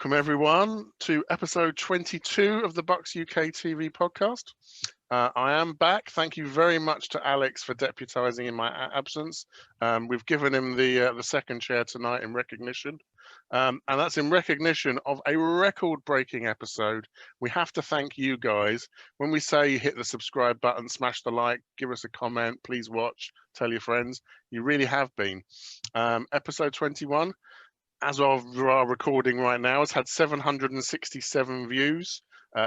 Welcome everyone to episode 22 of the BucsUK TV podcast. I am back. Thank you very much to Alex for deputising in my absence. We've given him the second chair tonight in recognition, and that's in recognition of a record-breaking episode. We have to thank you guys. When we say hit the subscribe button, smash the like, give us a comment, please watch, tell your friends. You really have been. Episode 21. As of our recording right now, has had 767 views,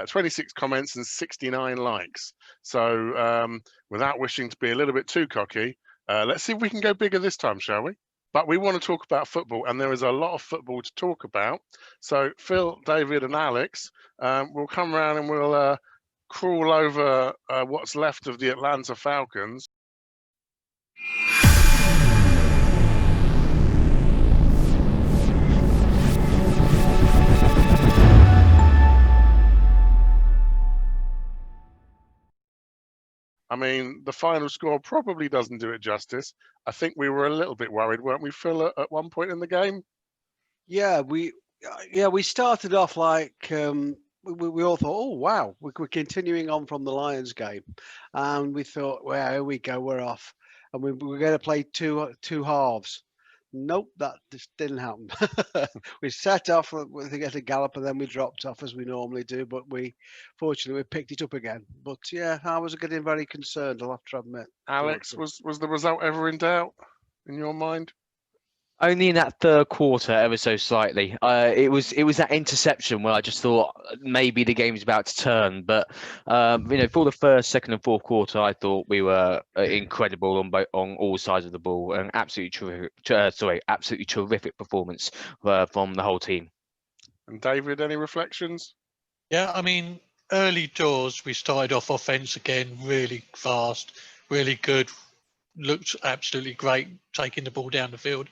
26 comments and 69 likes. So without wishing to be a little bit too cocky, let's see if we can go bigger this time, shall we? But we want to talk about football, and there is a lot of football to talk about. So Phil, David and Alex will come around and we'll crawl over what's left of the Atlanta Falcons. I mean, the final score probably doesn't do it justice. I think we were a little bit worried, weren't we, Phil, at one point in the game? Yeah, we started off like we all thought, oh wow, we're continuing on from the Lions game, and we thought, well, here we go, we're off, and we're going to play two halves. Nope, that just didn't happen. We set off with a gallop, and then we dropped off as we normally do. But fortunately, we picked it up again. But yeah, I was getting very concerned, I'll have to admit. Alex, was the result ever in doubt in your mind? Only in that third quarter, ever so slightly. It was that interception where I just thought maybe the game's about to turn. But for the first, second, and fourth quarter, I thought we were incredible on all sides of the ball, and absolutely terrific performance from the whole team. And David, any reflections? Yeah, I mean, early doors we started off offense again, really fast, really good, looked absolutely great, taking the ball down the field.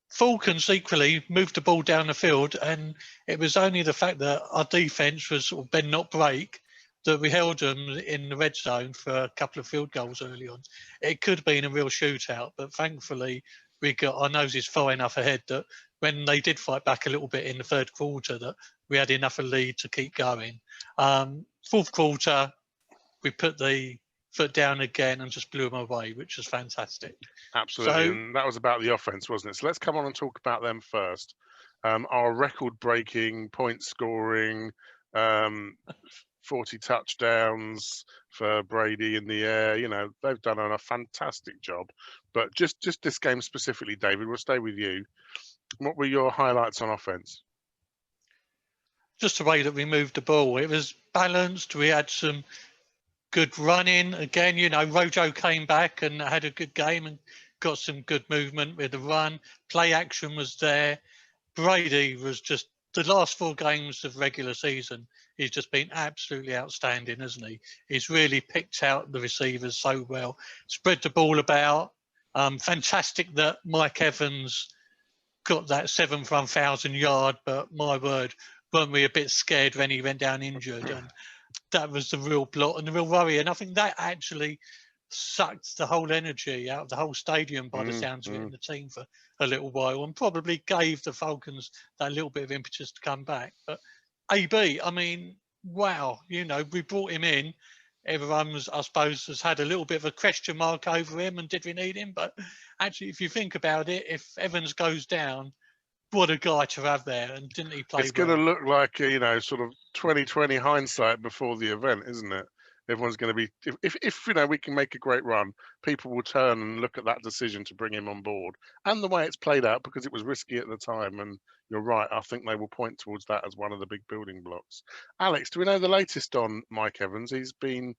Falcons equally moved the ball down the field, and it was only the fact that our defence was sort of bend not break that we held them in the red zone for a couple of field goals early on. It could have been a real shootout, but thankfully we got our noses far enough ahead that when they did fight back a little bit in the third quarter, that we had enough of a lead to keep going. Fourth quarter, we put the foot down again and just blew them away, which was fantastic. Absolutely, and that was about the offense, wasn't it? So let's come on and talk about them first. Our record-breaking point scoring, 40 touchdowns for Brady in the air. They've done a fantastic job. But just this game specifically, David, we'll stay with you. What were your highlights on offense? Just the way that we moved the ball. It was balanced. We had some good running. Again, Rojo came back and had a good game and got some good movement with the run. Play action was there. Brady was just, the last 4 games of regular season, he's just been absolutely outstanding, hasn't he? He's really picked out the receivers so well, spread the ball about. Fantastic that Mike Evans got that 7th 1,000 yard, but my word, weren't we a bit scared when he went down injured? And that was the real blot and the real worry. And I think that actually sucked the whole energy out of the whole stadium by the sounds of it in the team for a little while, and probably gave the Falcons that little bit of impetus to come back. But AB, I mean, wow, we brought him in. Everyone was, I suppose, has had a little bit of a question mark over him and did we need him? But actually, if you think about it, if Evans goes down, what a guy to have there, and didn't he play? It's going to look like sort of 2020 hindsight before the event, isn't it? Everyone's going to be, if we can make a great run, people will turn and look at that decision to bring him on board and the way it's played out, because it was risky at the time. And you're right, I think they will point towards that as one of the big building blocks. Alex, do we know the latest on Mike Evans? He's been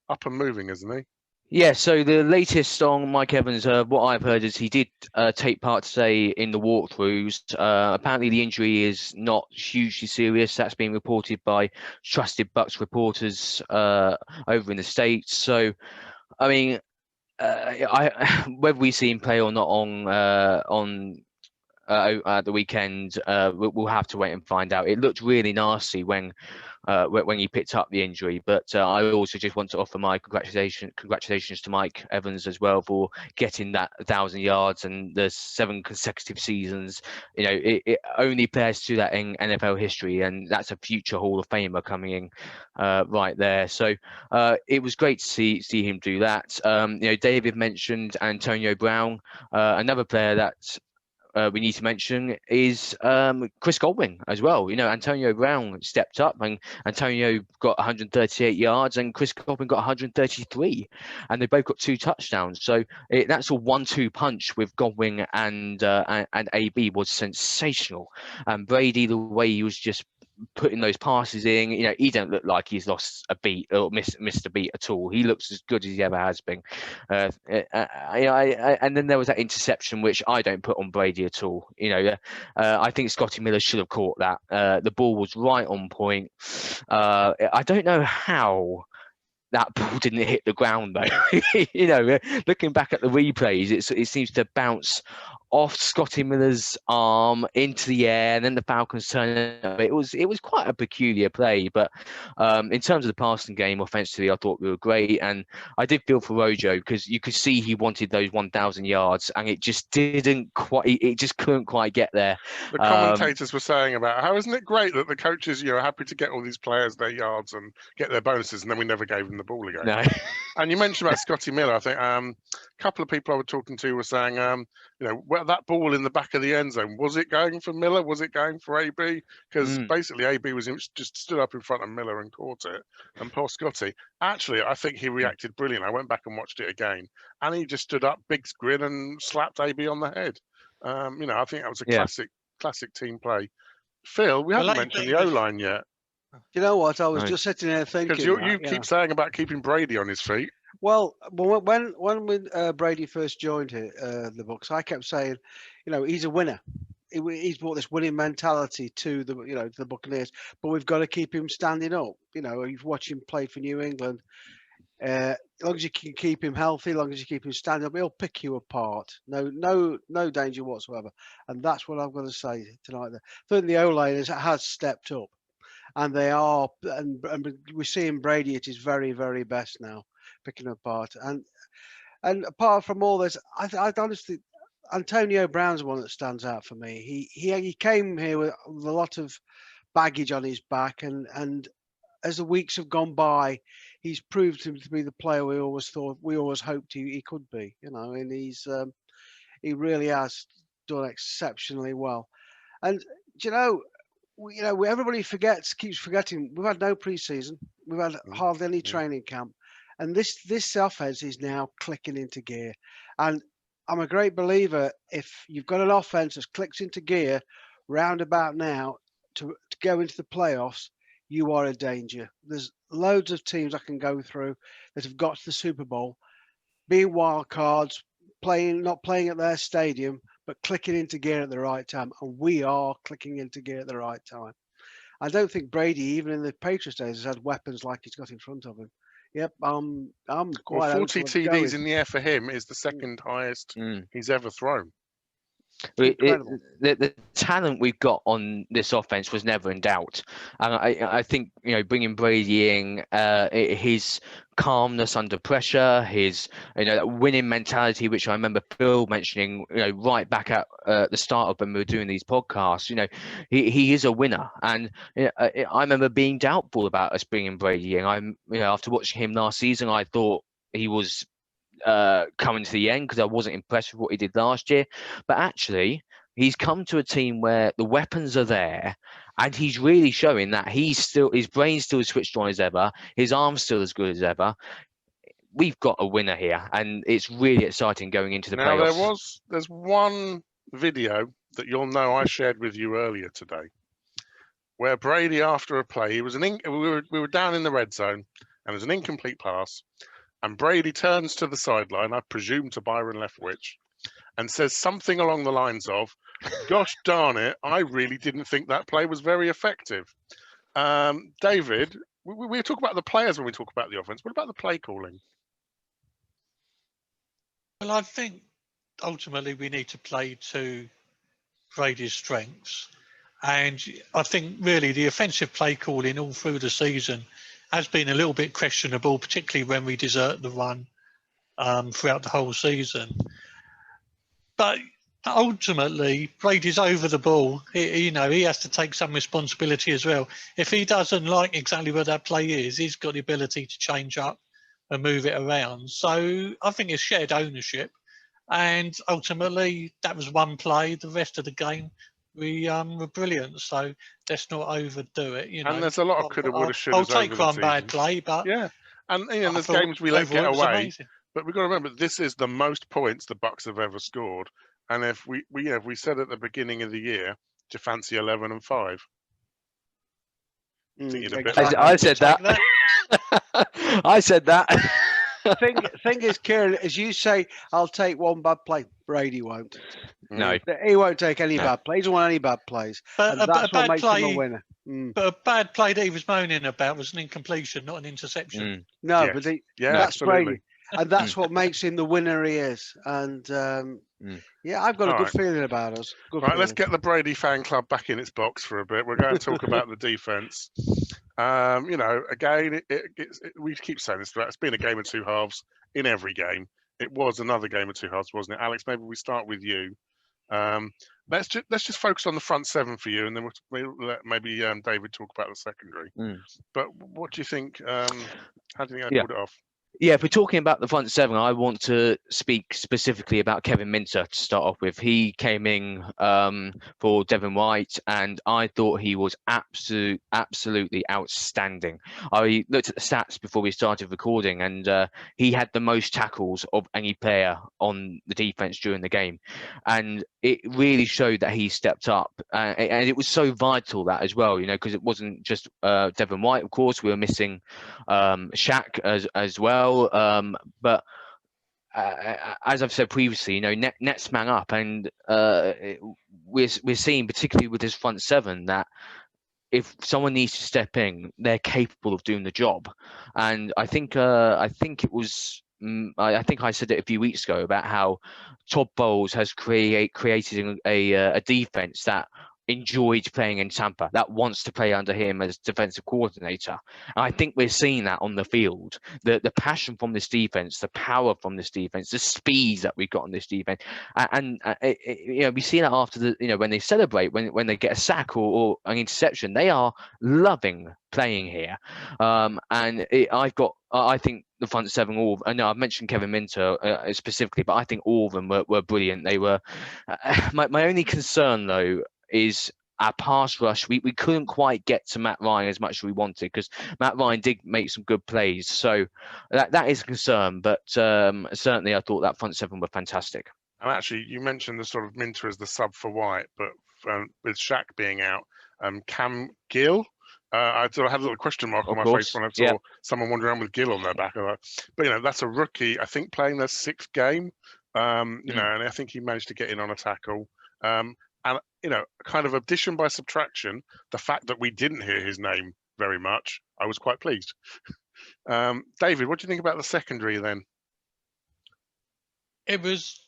up and moving, hasn't he? Yeah, so the latest on Mike Evans, what I've heard is he did take part today in the walkthroughs. Apparently the injury is not hugely serious. That's been reported by trusted Bucs reporters over in the States. So, I mean, whether we see him play or not on at the weekend, we'll have to wait and find out. It looked really nasty when he picked up the injury, but I also just want to offer my congratulations to Mike Evans as well for getting that 1,000 yards and the 7 consecutive seasons. You know, it only pairs to that in NFL history, and that's a future Hall of Famer coming in right there. So it was great to see him do that. You know, David mentioned Antonio Brown, another player that we need to mention is Chris Godwin as well. You know, Antonio Brown stepped up, and Antonio got 138 yards, and Chris Godwin got 133, and they both got 2 touchdowns. So that's a 1-2 punch with Godwin and AB was sensational. And Brady, the way he was just putting those passes in, you know, he don't look like he's lost a beat or missed a beat at all. He looks as good as he ever has been. And then there was that interception, which I don't put on Brady at all. You know, I think Scotty Miller should have caught that. The ball was right on point. I don't know how that ball didn't hit the ground though. You know, looking back at the replays, it seems to bounce off Scotty Miller's arm into the air, and then the Falcons turned it up. It was quite a peculiar play, but in terms of the passing game, offensively, I thought we were great, and I did feel for Rojo because you could see he wanted those 1,000 yards, and it just didn't quite. It just couldn't quite get there. The commentators were saying about how isn't it great that the coaches, you know, are happy to get all these players their yards and get their bonuses, and then we never gave them the ball again. No. And you mentioned about Scotty Miller. I think a couple of people I was talking to were saying, you know, well, that ball in the back of the end zone, was it going for Miller? Was it going for AB? Because basically AB was just stood up in front of Miller and caught it. And poor Scotty, actually, I think he reacted brilliant. I went back and watched it again, and he just stood up, big grin, and slapped AB on the head. You know, I think that was a classic team play. Phil, we haven't mentioned the O-line yet. You know what? I was just sitting there thinking. Because you keep saying about keeping Brady on his feet. Well, when Brady first joined here, the Bucs, I kept saying, you know, he's a winner. He's brought this winning mentality to the Buccaneers, but we've got to keep him standing up. You know, you've watched him play for New England. As long as you can keep him healthy, as long as you keep him standing up, he'll pick you apart. No danger whatsoever. And that's what I've got to say tonight. I think the O-line has stepped up, and they are, and we're seeing Brady at his very, very best now, picking apart. And apart from all this, I honestly, Antonio Brown's the one that stands out for me. He came here with a lot of baggage on his back, and as the weeks have gone by, he's proved him to be the player we always hoped he could be. You know, and he really has done exceptionally well. And everybody keeps forgetting we've had no preseason, we've had hardly any training camp, and this offense is now clicking into gear. And I'm a great believer, if you've got an offense that clicks into gear round about now to go into the playoffs, you are a danger. There's loads of teams I can go through that have got to the Super Bowl, being wild cards, not playing at their stadium, but clicking into gear at the right time. And we are clicking into gear at the right time. I don't think Brady, even in the Patriots days, has had weapons like he's got in front of him. Yep, I'm quite. 40 TDs in the air for him is the second highest he's ever thrown. The talent we've got on this offense was never in doubt, and I think bringing Brady in, his calmness under pressure, his that winning mentality, which I remember Phil mentioning right back at the start of when we were doing these podcasts. He is a winner, and I remember being doubtful about us bringing Brady in. After watching him last season, I thought he was coming to the end because I wasn't impressed with what he did last year, but actually he's come to a team where the weapons are there, and he's really showing that his brain's still as switched on as ever, his arm's still as good as ever. We've got a winner here, and it's really exciting going into the playoffs. There's one video that you'll know I shared with you earlier today, where Brady, after a play, we were down in the red zone, and there's an incomplete pass. And Brady turns to the sideline, I presume to Byron Leftwich, and says something along the lines of, "Gosh darn it, I really didn't think that play was very effective." David, we talk about the players when we talk about the offense. What about the play calling? Well, I think ultimately we need to play to Brady's strengths. And I think really the offensive play calling all through the season has been a little bit questionable, particularly when we desert the run throughout the whole season. But ultimately, Brady's over the ball. He has to take some responsibility as well. If he doesn't like exactly where that play is, he's got the ability to change up and move it around. So I think it's shared ownership. And ultimately, that was one play. The rest of the game, we were brilliant. So let's not overdo it. And there's a lot of coulda, woulda, shouldas. I'll take over the one season. bad play, but yeah, and I there's thought games we let get overall it was away. amazing. But we've got to remember, this is the most points the Bucs have ever scored. And if we said at the beginning of the year, do you fancy 11 and 5? I said that. I said that. Thing is, Kieran, as you say, I'll take one bad play. Brady won't. No, He won't take any No. bad plays. He doesn't want any bad plays. But And that's what makes him a play, winner. but a bad play that he was moaning about was an incompletion, not an interception. No, Yes. but Yeah, that's absolutely. Brady. And that's what makes him the winner he is. And yeah, I've got a All good right. feeling about us. Good Right, let's feeling. get the Brady fan club back in its box for a bit. We're going to talk about the defense. Again, we keep saying this, but it's been a game of two halves in every game. It was another game of two halves, wasn't it, Alex? Maybe we start with you. Let's just focus on the front seven for you, and then we'll let maybe David talk about the secondary. But what do you think? How do you think I pulled it off? Yeah, if we're talking about the front seven, I want to speak specifically about Kevin Minter to start off with. He came in for Devin White, and I thought he was absolutely outstanding. I looked at the stats before we started recording, and he had the most tackles of any player on the defense during the game. And it really showed that he stepped up. And it was so vital that as well, because it wasn't just Devin White, of course. We were missing Shaq as well. But as I've said previously, Nets man up, and we're seeing, particularly with this front seven, that if someone needs to step in, they're capable of doing the job. And I think it was. I think I said it a few weeks ago about how Todd Bowles has created a defense that enjoyed playing in Tampa, that wants to play under him as defensive coordinator. And I think we're seeing that on the field. The passion from this defense, the power from this defense, the speed that we've got on this defense, and we see that after the when they celebrate, when they get a sack or an interception, they are loving playing here. I think the front seven, I know I've mentioned Kevin Minter specifically, but I think all of them were brilliant. They were. My only concern though is our pass rush. We couldn't quite get to Matt Ryan as much as we wanted, because Matt Ryan did make some good plays. So that is a concern. But certainly I thought that front seven were fantastic. And actually, you mentioned the sort of Minter as the sub for White, but with Shaq being out, Cam Gill. I sort of had a little question mark on my face when I saw someone wandering around with Gill on their back. But that's a rookie, I think, playing their sixth game. And I think he managed to get in on a tackle. And kind of addition by subtraction, the fact that we didn't hear his name very much, I was quite pleased. David, what do you think about the secondary then? It was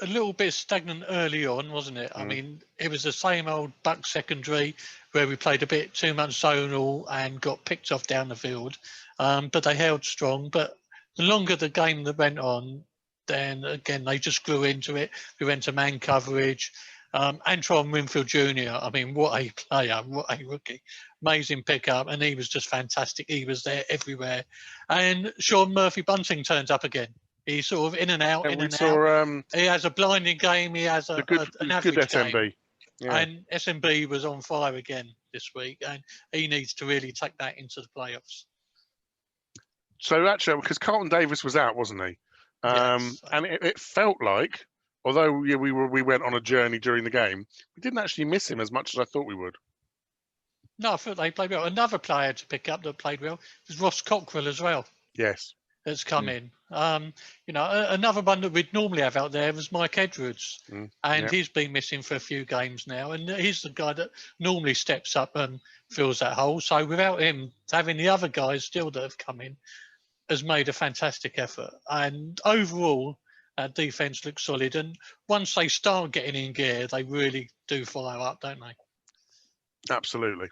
a little bit stagnant early on, wasn't it? I mean, it was the same old Bucs secondary where we played a bit too much zonal and got picked off down the field. But they held strong. But the longer the game that went on, then again, they just grew into it. We went to man coverage. Antoine Winfield Jr., I mean, what a player, what a rookie. Amazing pickup, and he was just fantastic. He was there everywhere. And Sean Murphy-Bunting turns up again. He's sort of in and out, out. He has a blinding game. He has an average good SMB. game. Yeah. And SMB was on fire again this week, and he needs to really take that into the playoffs. So actually, because Carlton Davis was out, wasn't he? Yes. And it felt like, although we went on a journey during the game, we didn't actually miss him as much as I thought we would. No, I thought they played well. Another player to pick up that played well was Ross Cockrell as well. Yes. That's come in. Another one that we'd normally have out there was Mike Edwards, and he's been missing for a few games now, and he's the guy that normally steps up and fills that hole. So without him, having the other guys still that have come in has made a fantastic effort. And overall, Our defence looks solid, and once they start getting in gear, they really do fire up, don't they? Absolutely.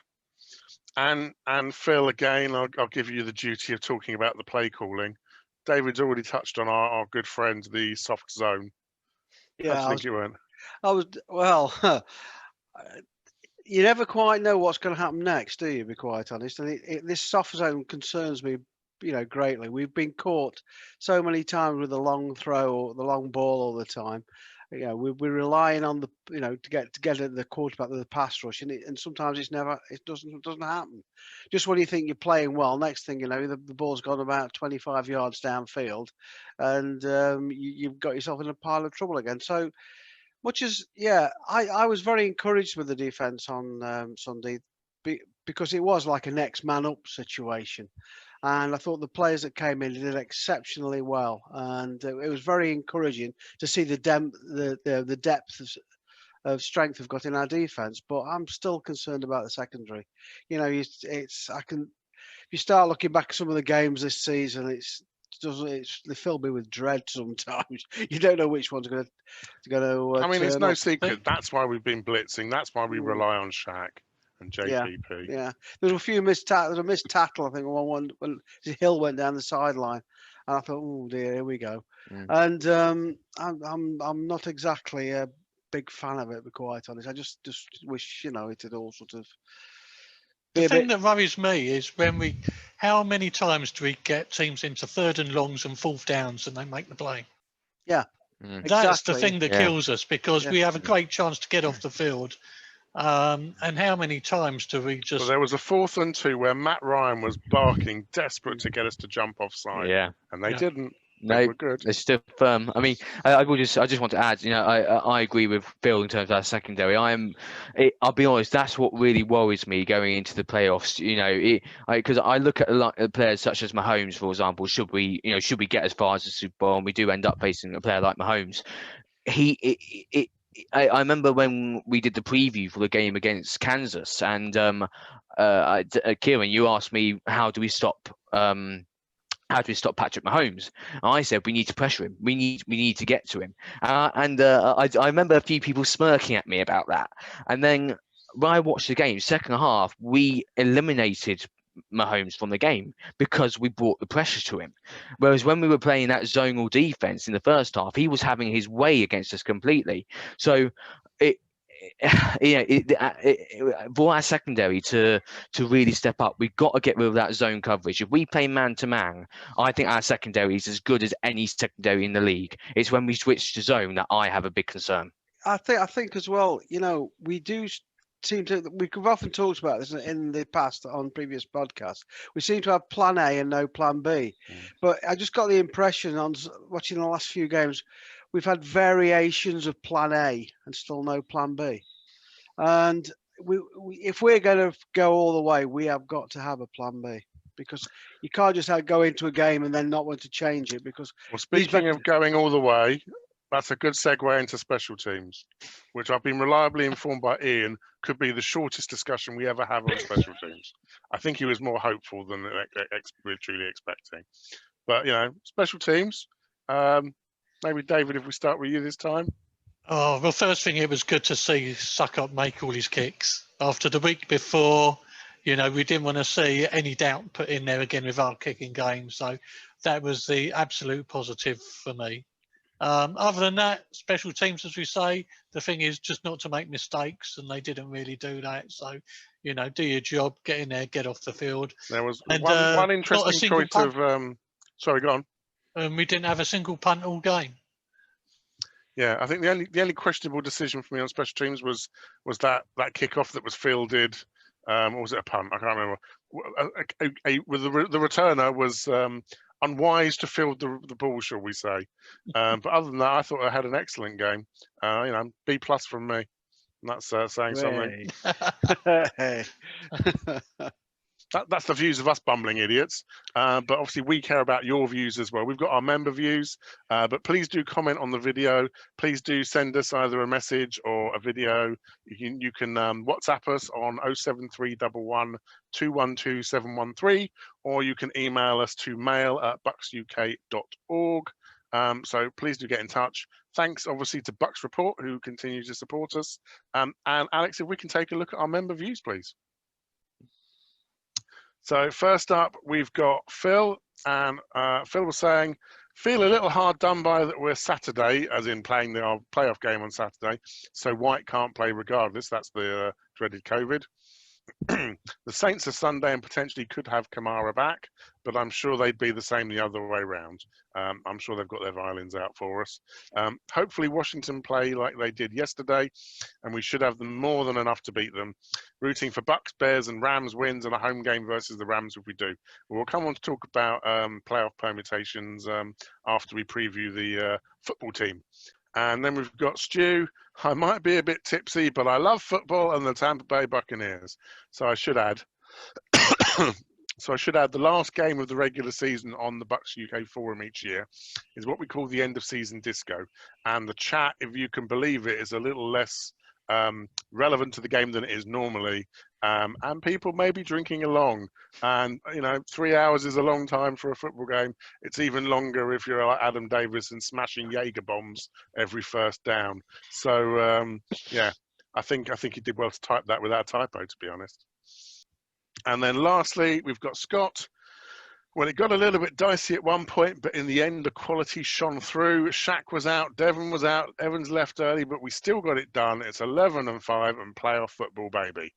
And Phil, again, I'll give you the duty of talking about the play calling. David's already touched on our good friend, the soft zone. How do you think it went? Well, you never quite know what's going to happen next, do you? To be quite honest, and this soft zone concerns me, greatly. We've been caught so many times with the long throw or the long ball all the time. We're relying on the to get the quarterback with the pass rush, and sometimes it doesn't happen. Just when you think you're playing well, next thing you know, the ball's gone about 25 yards downfield, and you've got yourself in a pile of trouble again. So much as I was very encouraged with the defense on Sunday because it was like a next man up situation. And I thought the players that came in did exceptionally well, and it was very encouraging to see the depth of strength we've got in our defense. But I'm still concerned about the secondary. If you start looking back at some of the games this season, they fill me with dread sometimes. You don't know which one's going to. I mean, it's no up. secret. That's why we've been blitzing. That's why we rely on Shaq and JPP. Yeah. There was a few missed tackle. There was a missed tackle, I think, when Hill went down the sideline, and I thought, oh dear, here we go. And I'm not exactly a big fan of it, to be quite honest. I just wish it had all sort of. The thing that worries me is how many times do we get teams into 3rd and longs and 4th downs and they make the play? Yeah. That's the thing that kills us, because we have a great chance to get off the field. And how many times do we just... Well, there was a 4th and 2 where Matt Ryan was barking, desperate to get us to jump offside. Yeah. And they didn't. No, we're good. They're still firm. I mean, I just want to add, I agree with Phil in terms of our secondary. I'll be honest, that's what really worries me going into the playoffs. Because I look at players such as Mahomes, for example. Should we get as far as the Super Bowl, and we do end up facing a player like Mahomes, I remember when we did the preview for the game against Kansas, and Kieron, you asked me how do we stop Patrick Mahomes? And I said we need to pressure him. We need to get to him. I remember a few people smirking at me about that. And then when I watched the game, second half, we eliminated Mahomes from the game because we brought the pressure to him. Whereas when we were playing that zonal defense in the first half, he was having his way against us completely. So for our secondary to really step up, we've got to get rid of that zone coverage. If we play man to man, I think our secondary is as good as any secondary in the league. It's when we switch to zone that I have a big concern. I think as well, we do we've often talked about this in the past on previous podcasts. We seem to have plan A and no plan B. But I just got the impression on watching the last few games, we've had variations of plan A and still no plan B. And if we're going to go all the way, we have got to have a plan B, because you can't just go into a game and then not want to change it. Because speaking of going all the way, that's a good segue into special teams, which I've been reliably informed by Ian could be the shortest discussion we ever have on special teams. I think he was more hopeful than we're truly expecting. But, special teams, maybe David, if we start with you this time. Oh, well, first thing, it was good to see Suck Up make all his kicks. After the week before, we didn't want to see any doubt put in there again with our kicking game. So that was the absolute positive for me. Other than that, special teams, as we say, the thing is just not to make mistakes, and they didn't really do that. So, do your job, get in there, get off the field. There was one interesting choice of... sorry, go on. We didn't have a single punt all game. Yeah, I think the only questionable decision for me on special teams was that kickoff that was fielded. Or was it a punt? I can't remember. The returner was unwise to field the ball, shall we say? But other than that, I thought I had an excellent game. B+ from me. And that's saying something. That's the views of us bumbling idiots. But obviously we care about your views as well. We've got our member views, but please do comment on the video. Please do send us either a message or a video. You can WhatsApp us on 07311 212 713, or you can email us to mail@bucsuk.org. So please do get in touch. Thanks, obviously, to Bucs Report, who continue to support us. And Alex, if we can take a look at our member views, please. So first up, we've got Phil, and Phil was saying, feel a little hard done by that we're Saturday, as in playing our playoff game on Saturday, so White can't play regardless. That's the dreaded COVID. The Saints are Sunday and potentially could have Kamara back, but I'm sure they'd be the same the other way around. I'm sure they've got their violins out for us. Hopefully Washington play like they did yesterday, and we should have them more than enough to beat them. Rooting for Bucs, Bears and Rams wins and a home game versus the Rams if we do. We'll come on to talk about playoff permutations after we preview the football team. And then we've got Stu. I might be a bit tipsy, but I love football and the Tampa Bay Buccaneers. So I should add, the last game of the regular season on the BucsUK forum each year is what we call the end of season disco. And the chat, if you can believe it, is a little less relevant to the game than it is normally. And people may be drinking along. And, 3 hours is a long time for a football game. It's even longer if you're like Adam Davis and smashing Jaeger bombs every first down. So, I think he did well to type that without a typo, to be honest. And then lastly, we've got Scott. Well, it got a little bit dicey at one point, but in the end, the quality shone through. Shaq was out, Devon was out, Evans left early, but we still got it done. It's 11-5 and playoff football, baby.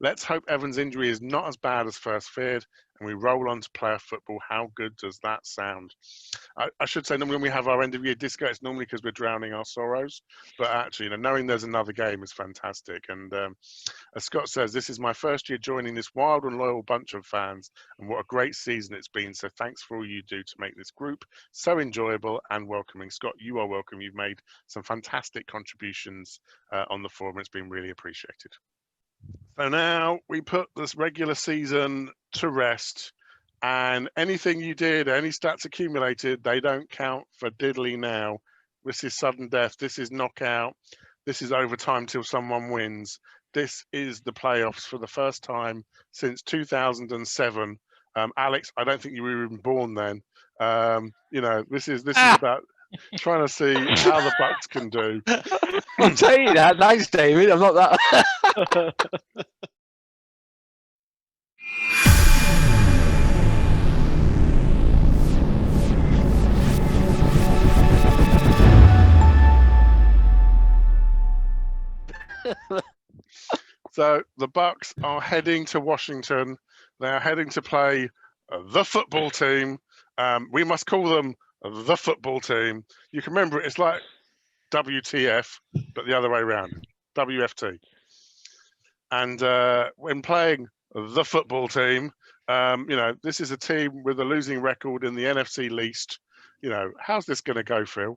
Let's hope Evans' injury is not as bad as first feared, and we roll on to playoff football. How good does that sound? I should say, normally when we have our end of year disco, it's normally because we're drowning our sorrows. But actually, knowing there's another game is fantastic. And as Scott says, this is my first year joining this wild and loyal bunch of fans, and what a great season it's been. So thanks for all you do to make this group so enjoyable and welcoming. Scott, you are welcome. You've made some fantastic contributions on the forum. It's been really appreciated. So now we put this regular season to rest, and anything you did, any stats accumulated, they don't count for diddly now. This is sudden death. This is knockout. This is overtime till someone wins. This is the playoffs for the first time since 2007. Alex, I don't think you were even born then. This is about trying to see how the Bucs can do. I'll tell you that. Thanks, David. I'm not that. So the Bucs are heading to Washington. They are heading to play the football team. We must call them the football team. You can remember it's like WTF, but the other way around, WFT. And when playing the football team, this is a team with a losing record in the NFC least. How's this going to go, Phil?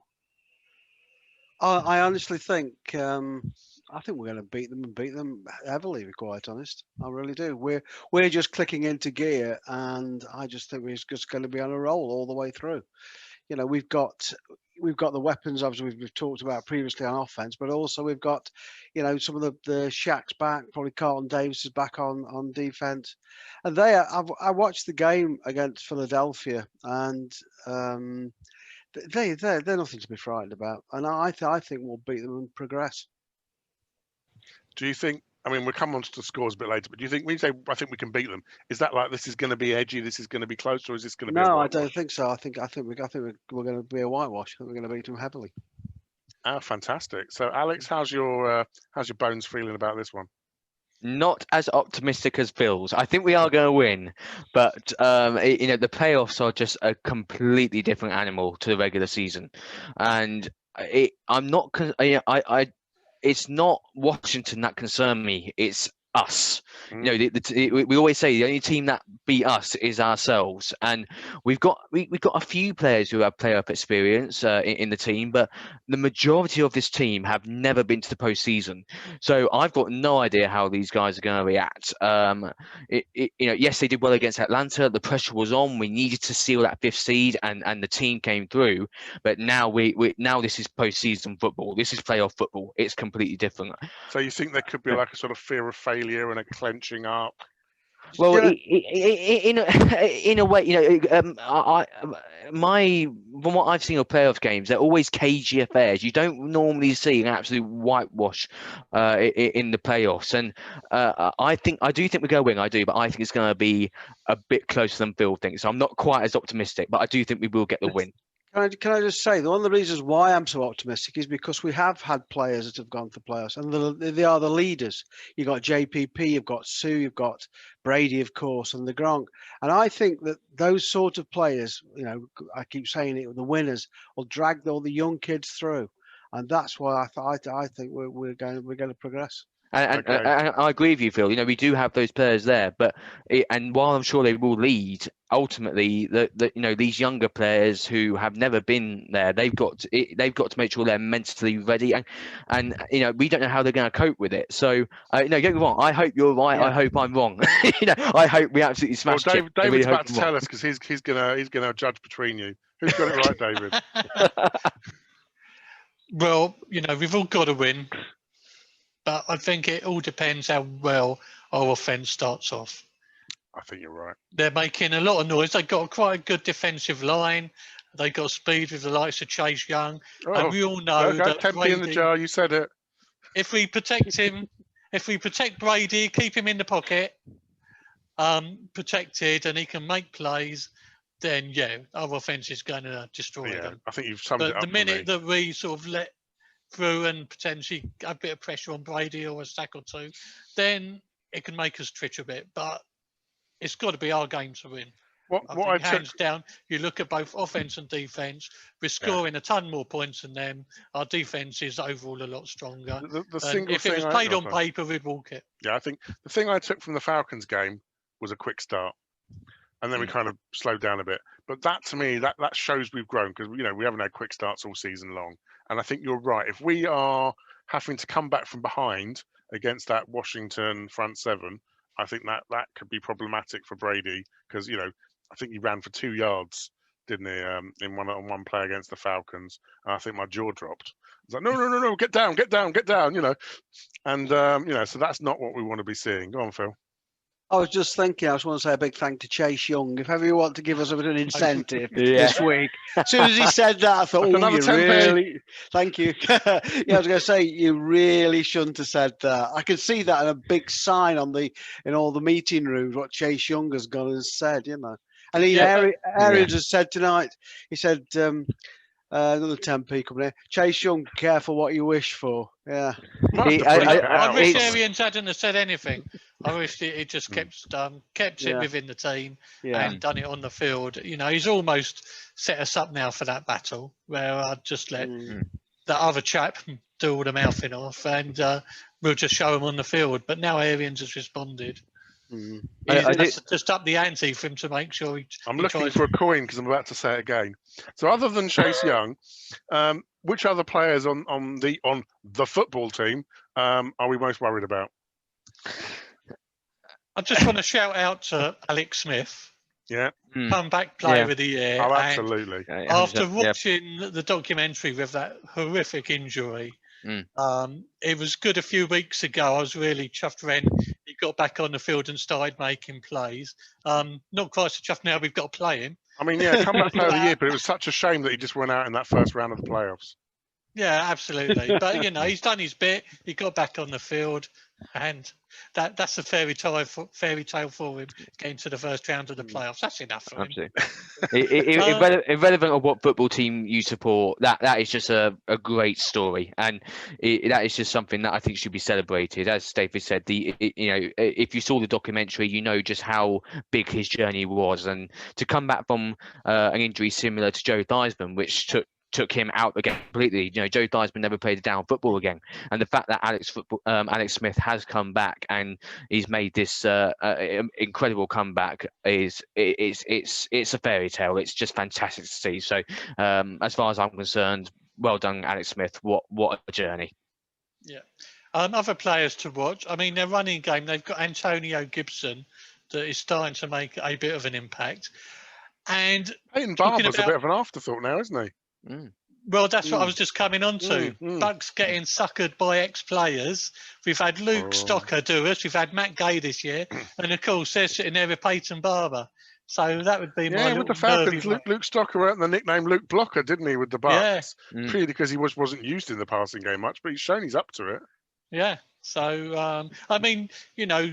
I honestly think I think we're going to beat them heavily. To be quite honest, I really do. We're just clicking into gear, and I just think we're just going to be on a roll all the way through. We've got the weapons, obviously we've talked about previously on offense, but also we've got, some of the Shaq's back, probably Carlton Davis is back on defense, and I watched the game against Philadelphia, and they're nothing to be frightened about, and I think we'll beat them and progress. Do you think? I mean, we'll come on to the scores a bit later, but do you think when you say I think we can beat them, is that like this is going to be edgy, this is going to be close, or is this going to be? No, I don't think so. I think we're going to be a whitewash. I think we're going to beat them heavily. Ah, fantastic. So, Alex, how's your bones feeling about this one? Not as optimistic as Phil's. I think we are going to win, but the playoffs are just a completely different animal to the regular season, and I'm not. It's not Washington that concern me. It's us. We always say the only team that beat us is ourselves, and we've got a few players who have playoff experience in the team, but the majority of this team have never been to the postseason. So I've got no idea how these guys are going to react. Yes, they did well against Atlanta. The pressure was on. We needed to seal that 5th seed, and the team came through. But now now this is postseason football. This is playoff football. It's completely different. So you think there could be like a sort of fear of failure and a clenching up? Well, Yeah. in a way, from what I've seen of playoff games, they're always cagey affairs. You don't normally see an absolute whitewash in the playoffs, and I do think we're going to win. I do, but I think it's going to be a bit closer than Phil thinks. So I'm not quite as optimistic, but I do think we will get the win. Can I just say, one of the reasons why I'm so optimistic is because we have had players that have gone to playoffs, and they are the leaders. You've got JPP, you've got Sue, you've got Brady, of course, and the Gronk. And I think that those sort of players, I keep saying it, the winners will drag all the young kids through, and that's why I think we're going to progress. And I agree with you, Phil. We do have those players there, and while I'm sure they will lead, ultimately, these younger players who have never been there, they've got to make sure they're mentally ready, and we don't know how they're going to cope with it. So, don't get me wrong. I hope you're right. Yeah. I hope I'm wrong. I hope we absolutely smash. Well, David's about to tell us because he's gonna judge between you. Who's got it right, David? Well, we've all got to win. But I think it all depends how well our offence starts off. I think you're right. They're making a lot of noise. They've got quite a good defensive line. They've got speed with the likes of Chase Young. And we all know that Brady, in the jar, you said it. If we protect him, if we protect Brady, keep him in the pocket, protected, and he can make plays, then, our offence is going to destroy them. I think you've summed it up. The minute that we sort of let through and potentially a bit of pressure on Brady or a sack or two, then it can make us twitch a bit. But it's got to be our game to win. Hands down, you look at both offense and defense, we're scoring a ton more points than them. Our defense is overall a lot stronger. If it was played on paper, we'd walk it. Yeah, I think the thing I took from the Falcons game was a quick start. And then we kind of slowed down a bit. But that, to me, that shows we've grown because, we haven't had quick starts all season long. And I think you're right. If we are having to come back from behind against that Washington front seven, I think that could be problematic for Brady because, I think he ran for 2 yards, didn't he, in one play against the Falcons. And I think my jaw dropped. I was like, no, get down. And, so that's not what we want to be seeing. Go on, Phil. I was just thinking, I just want to say a big thank to Chase Young. If ever you want to give us a bit of an incentive this week. As soon as he said that, I thought, really? Thank you. I was going to say, you really shouldn't have said that. I could see that in a big sign in all the meeting rooms, what Chase Young has gone and said, And Arians has said tonight, he said, another 10p coming in. Chase Young, careful what you wish for. Yeah. I wish Arians hadn't have said anything. I wish he just kept it within the team and done it on the field. He's almost set us up now for that battle where I'd just let the other chap do all the mouthing off and we'll just show him on the field. But now Arians has responded. Just up the ante for him to make sure I'm looking for a coin because I'm about to say it again. So other than Chase Young, which other players on the football team are we most worried about? I just want to shout out to Alex Smith. Yeah. Comeback player of the year. Oh, absolutely. After watching the documentary with that horrific injury, it was good a few weeks ago. I was really chuffed when he got back on the field and started making plays. Not quite so chuffed now we've got to play him. I mean, comeback player of the year, but it was such a shame that he just went out in that first round of the playoffs. Yeah, absolutely. But, he's done his bit. He got back on the field. And that's a fairy tale for him getting to the first round of the playoffs. That's enough for him. Absolutely. Irrelevant of what football team you support, that is just a great story, and that is just something that I think should be celebrated. As David said, if you saw the documentary, just how big his journey was, and to come back from an injury similar to Joe Theismann, which took him out again completely. Joe Theismann never played a down football again, and the fact that Alex Smith has come back and he's made this incredible comeback it's a fairy tale. It's just fantastic to see. So, as far as I'm concerned, well done, Alex Smith. What a journey. Yeah. Other players to watch. I mean, their running game. They've got Antonio Gibson that is starting to make a bit of an impact, and Peyton Barber's a bit of an afterthought now, isn't he? Well, that's what I was just coming on to. Bucks getting suckered by ex-players. We've had Luke Stocker do us. We've had Matt Gay this year. And, of course, they're sitting there with Peyton Barber. So that would be my with little the Falcons, nervy Luke Stocker earned the nickname Luke Blocker, didn't he, with the Bucks? Yeah. Purely because he wasn't used in the passing game much, but he's shown he's up to it. Yeah. So, I mean, you know,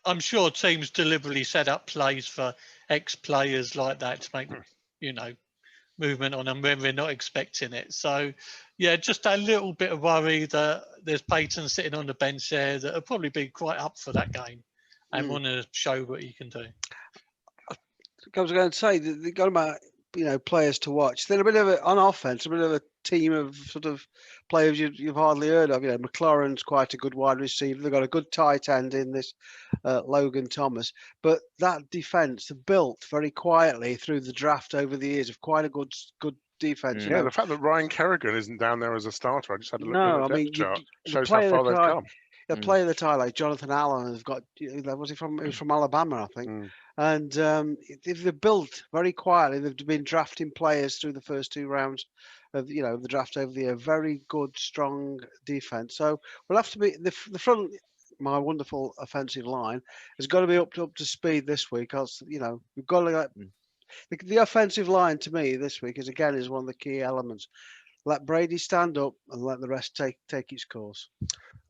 I'm sure teams deliberately set up plays for ex-players like that to make, you know, movement on them when we're not expecting it. So, yeah, just a little bit of worry that there's Peyton sitting on the bench there that will probably be quite up for that game and want to show what he can do. I was going to say that they got about players to watch. They're a bit of on offense, a bit of a team of sort of players you've hardly heard of. McLaurin's quite a good wide receiver. They've got a good tight end in this Logan Thomas. But that defense, they've built very quietly through the draft over the years of quite a good defense. Yeah, the fact that Ryan Kerrigan isn't down there as a starter, I just had a look at the depth chart. Shows how far they've come. A player that I like, Jonathan Allen, has got. He was from Alabama, I think. And they've built very quietly. They've been drafting players through the first 2 rounds of the draft over the year. Very good, strong defense. So we'll have to be the front. My wonderful offensive line has got to be up to speed this week. Else, we've got to. The offensive line to me this week is one of the key elements. Let Brady stand up and let the rest take its course.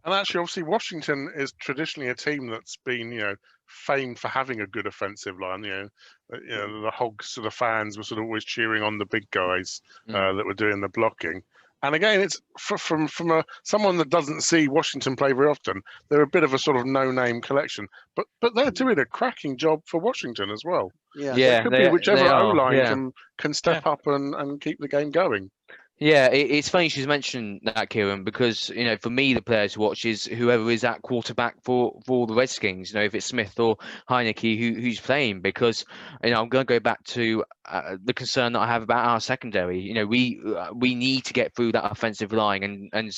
And actually, obviously, Washington is traditionally a team that's been, famed for having a good offensive line. The Hogs sort of fans were sort of always cheering on the big guys that were doing the blocking. And again, it's from someone that doesn't see Washington play very often. They're a bit of a sort of no-name collection, but they're doing a cracking job for Washington as well. Yeah, so it could be whichever O-line can step up and keep the game going. Yeah, it's funny she's mentioned that, Kieron, because for me the players to watch is whoever is at quarterback for the Redskins. If it's Smith or Heineke who's playing, because I'm going to go back to the concern that I have about our secondary. We need to get through that offensive line and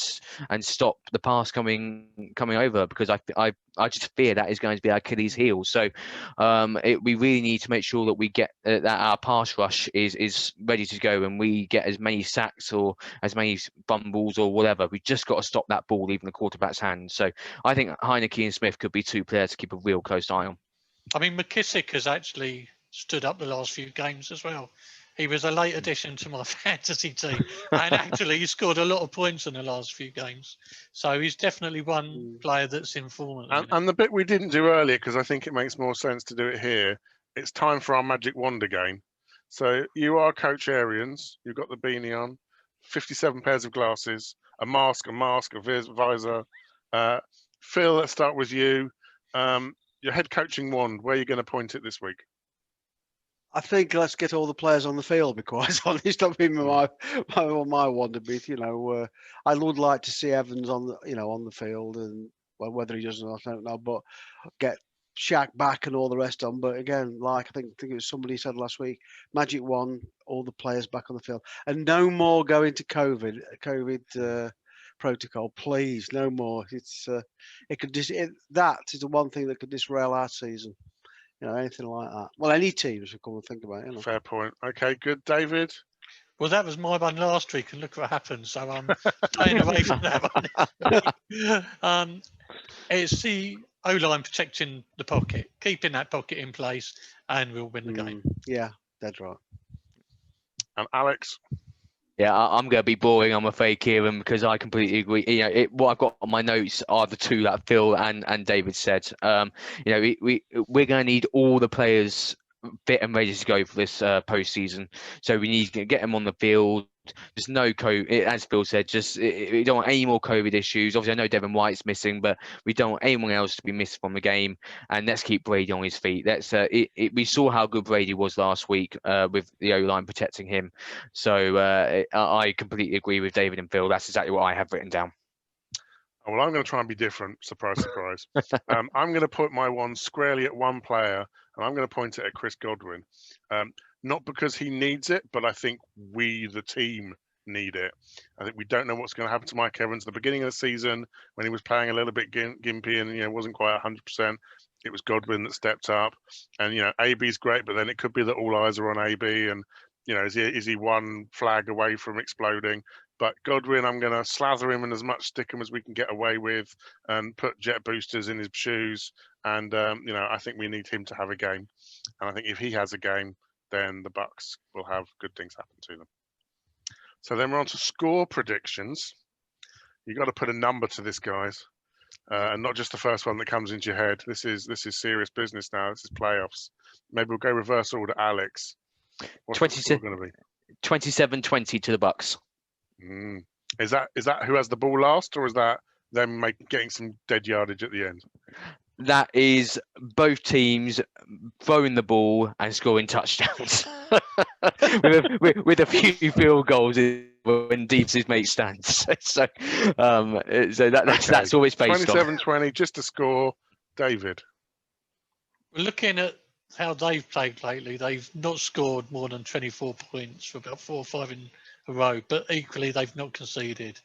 stop the pass coming over, because I just fear that is going to be our Achilles heel. So we really need to make sure that we get that our pass rush is ready to go and we get as many sacks or as many fumbles or whatever. We just got to stop that ball leaving the quarterback's hands. So I think Heineke and Smith could be 2 players to keep a real close eye on. I mean, McKissick has actually stood up the last few games as well. He was a late addition to my fantasy team and actually he scored a lot of points in the last few games. So he's definitely one player that's in form. And the bit we didn't do earlier, because I think it makes more sense to do it here, it's time for our magic wand again. So you are Coach Arians. You've got the beanie on, 57 pairs of glasses, a mask, a visor. Phil, let's start with you. Your head coaching wand, where are you going to point it this week? I think let's get all the players on the field, to be quite honest. I mean, my wonder bit, I would like to see Evans on the field, and whether he does or not, I don't know, but get Shaq back and all the rest on. But again, I think it was somebody said last week, magic wand, all the players back on the field, and no more going to COVID protocol, please, no more. That is the one thing that could disrail our season. Anything like that. Well, any teams would come and think about it. Fair point. Okay, good. David? Well, that was my one last week, and look what happened. So I'm staying away from that one. It's the O-line protecting the pocket, keeping that pocket in place, and we'll win the game. Yeah, that's right. And Alex? Yeah, I'm going to be boring, I'm afraid, Kieron, because I completely agree. What I've got on my notes are the 2 that Phil and David said. We're going to need all the players fit and ready to go for this postseason. So we need to get them on the field. There's no COVID, as Phil said. We don't want any more COVID issues. Obviously, I know Devin White's missing, but we don't want anyone else to be missed from the game. And let's keep Brady on his feet. We saw how good Brady was last week with the O-line protecting him. So I completely agree with David and Phil. That's exactly what I have written down. Well, I'm going to try and be different. Surprise, surprise. I'm going to put my wand squarely at one player, and I'm going to point it at Chris Godwin. Not because he needs it, but I think we, the team, need it. I think we don't know what's going to happen to Mike Evans. At the beginning of the season, when he was playing a little bit gimpy and wasn't quite 100%, it was Godwin that stepped up. And AB's great, but then it could be that all eyes are on AB. And is he one flag away from exploding? But Godwin, I'm going to slather him in as much stickum as we can get away with, and put jet boosters in his shoes. And I think we need him to have a game. And I think if he has a game, then the Bucs will have good things happen to them. So then we're on to score predictions. You got to put a number to this, guys, and not just the first one that comes into your head. This is serious business now. This is playoffs. Maybe we'll go reverse order. Alex, what's the score going to be? 27-20 to the Bucs. Is that who has the ball last, or is that them getting some dead yardage at the end? That is both teams throwing the ball and scoring touchdowns with a few field goals when teases make stands. So that's always based 27-20, just to score. David, looking at how they've played lately, they've not scored more than 24 points for about 4 or 5 in a row, but equally they've not conceded.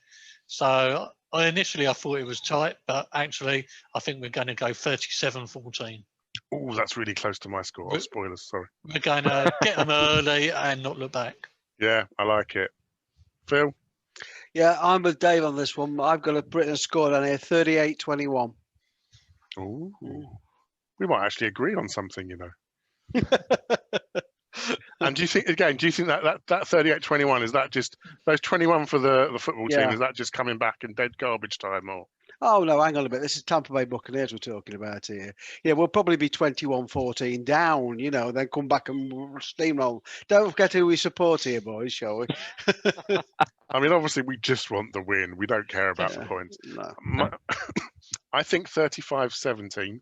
So initially I thought it was tight, but actually I think we're going to go 37-14. Oh, that's really close to my score. Oh, spoilers, sorry. We're going to get them early and not look back. Yeah, I like it. Phil? Yeah, I'm with Dave on this one. I've got a Britain score down here, 38-21. Ooh. We might actually agree on something, And do you think that 38-21, is that just those 21 for the football team? Is that just coming back in dead garbage time, or? Oh no, hang on a bit. This is Tampa Bay Buccaneers we're talking about here. Yeah, we'll probably be 21-14 down, then come back and steamroll. Don't forget who we support here, boys, shall we? I mean, obviously we just want the win. We don't care about the points. No. I think 35-17.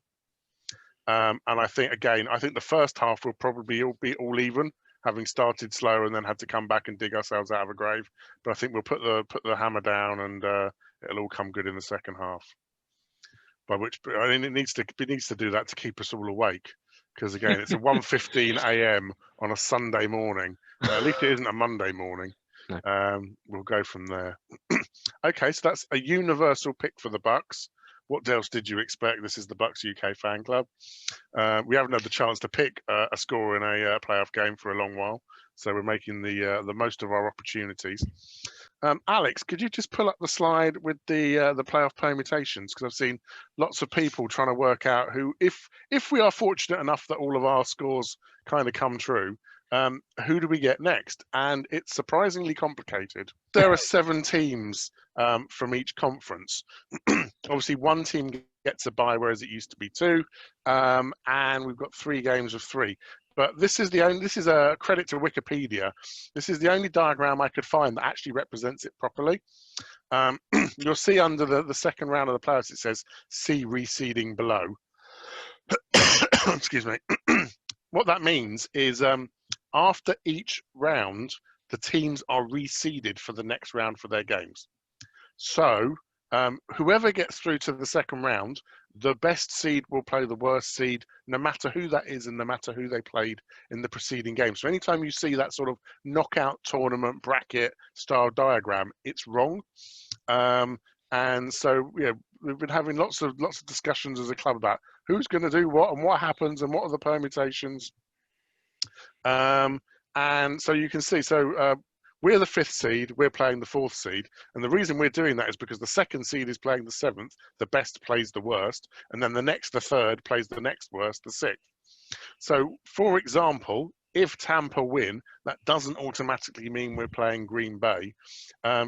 And I think the first half will probably be all even, having started slow and then had to come back and dig ourselves out of a grave. But I think we'll put the hammer down, and it'll all come good in the second half. By which it needs to do that to keep us all awake, because again it's a 1:15 a.m. on a Sunday morning. At least it isn't a Monday morning. No. We'll go from there. Okay, so that's a universal pick for the Bucs. What else did you expect? This is the BucsUK fan club. We haven't had the chance to pick a score in a playoff game for a long while, so we're making the most of our opportunities. Alex, could you just pull up the slide with the playoff permutations? Because I've seen lots of people trying to work out who, if we are fortunate enough that all of our scores kind of come true, who do we get next? And it's surprisingly complicated. There are 7 teams from each conference. Obviously, one team gets a bye, whereas it used to be 2, and we've got 3 games of 3. But this is a credit to Wikipedia. This is the only diagram I could find that actually represents it properly. You'll see under the second round of the playoffs, it says "see reseeding below." Excuse me. What that means is after each round, the teams are reseeded for the next round for their games. So whoever gets through to the second round, the best seed will play the worst seed, no matter who that is and no matter who they played in the preceding game. So anytime you see that sort of knockout tournament bracket style diagram, it's wrong. And so we've been having lots of discussions as a club about who's going to do what and what happens and what are the permutations. And so you can see, we're the 5th seed, we're playing the 4th seed. And the reason we're doing that is because the 2nd seed is playing the 7th, the best plays the worst, and then the 3rd plays the next worst, the 6th. So, for example, if Tampa win, that doesn't automatically mean we're playing Green Bay.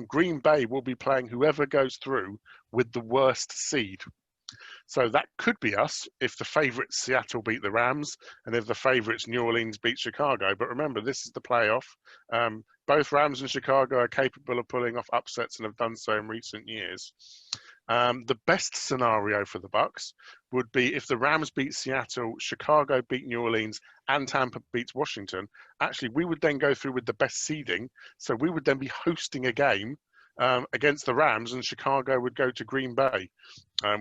Green Bay will be playing whoever goes through with the worst seed. So that could be us if the favourites Seattle beat the Rams and if the favourites New Orleans beat Chicago. But remember, this is the playoff. Both Rams and Chicago are capable of pulling off upsets and have done so in recent years. The best scenario for the Bucs would be if the Rams beat Seattle, Chicago beat New Orleans, and Tampa beats Washington. Actually, we would then go through with the best seeding. So we would then be hosting a game against the Rams, and Chicago would go to Green Bay,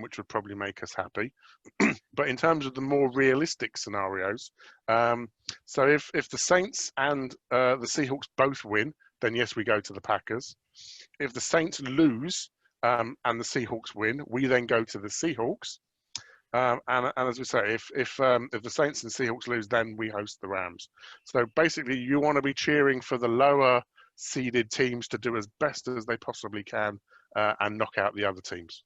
which would probably make us happy. But in terms of the more realistic scenarios, so if the Saints and the Seahawks both win, then yes, we go to the Packers. If the Saints lose and the Seahawks win, we then go to the Seahawks. And as we say, if the Saints and Seahawks lose, then we host the Rams. So basically, you want to be cheering for the lower seeded teams to do as best as they possibly can and knock out the other teams.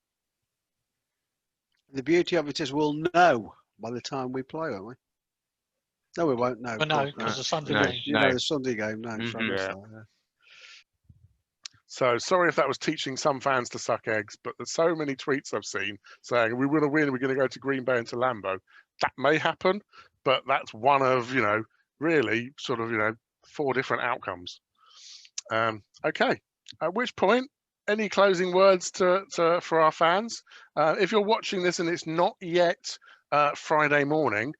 The beauty of it is we'll know by the time we play, won't we? No, we won't know. Well, no, because the Sunday No. game. You know, the Sunday game. No, Mhm. sorry, Yeah. so, yeah. So sorry if that was teaching some fans to suck eggs, but there's so many tweets I've seen saying we want to win, we're going to go to Green Bay and to Lambeau. That may happen, but that's one of, really sort of, 4 different outcomes. Okay, at which point, any closing words for our fans? If you're watching this and it's not yet Friday morning,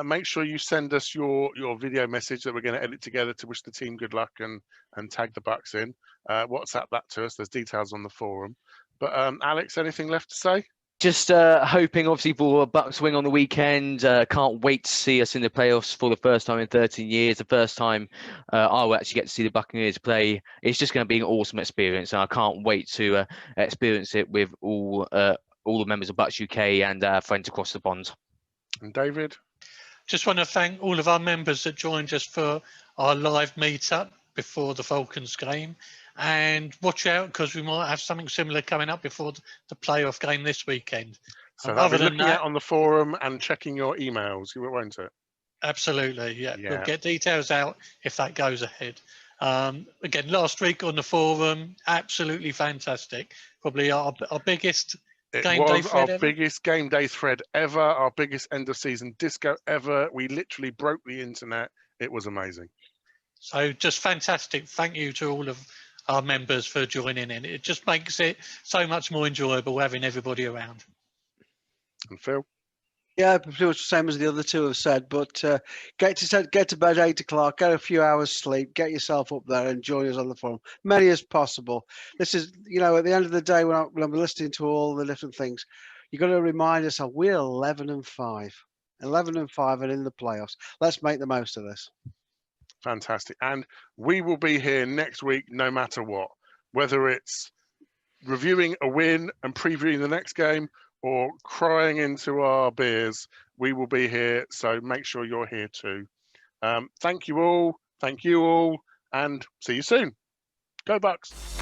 make sure you send us your video message that we're going to edit together to wish the team good luck and tag the Bucs in. WhatsApp that to us. There's details on the forum. But Alex, anything left to say? Just hoping, obviously, for a Bucs win on the weekend. Can't wait to see us in the playoffs for the first time in 13 years. The first time I will actually get to see the Buccaneers play. It's just going to be an awesome experience, and I can't wait to experience it with all the members of BucsUK and friends across the pond. And David? Just want to thank all of our members that joined us for our live meetup before the Falcons game. And watch out, because we might have something similar coming up before the playoff game this weekend. So that'll be looking at on the forum and checking your emails, won't it? Absolutely, yeah. Yeah. We'll get details out if that goes ahead. Again, last week on the forum, absolutely fantastic. Probably our biggest game day thread ever. Biggest game day thread ever, our biggest end of season disco ever. We literally broke the internet. It was amazing. So just fantastic. Thank you to all of our members for joining in. It just makes it so much more enjoyable having everybody around. And Phil? Yeah, pretty much the same as the other two have said. But get to bed 8 o'clock, get a few hours sleep, get yourself up there, and join us on the forum, many as possible. This is, at the end of the day, when I'm listening to all the different things, you've got to remind yourself we're 11-5, 11-5, and in the playoffs. Let's make the most of this. Fantastic. And we will be here next week, no matter what, whether it's reviewing a win and previewing the next game or crying into our beers. We will be here. So make sure you're here too. Thank you all. And see you soon. Go Bucs.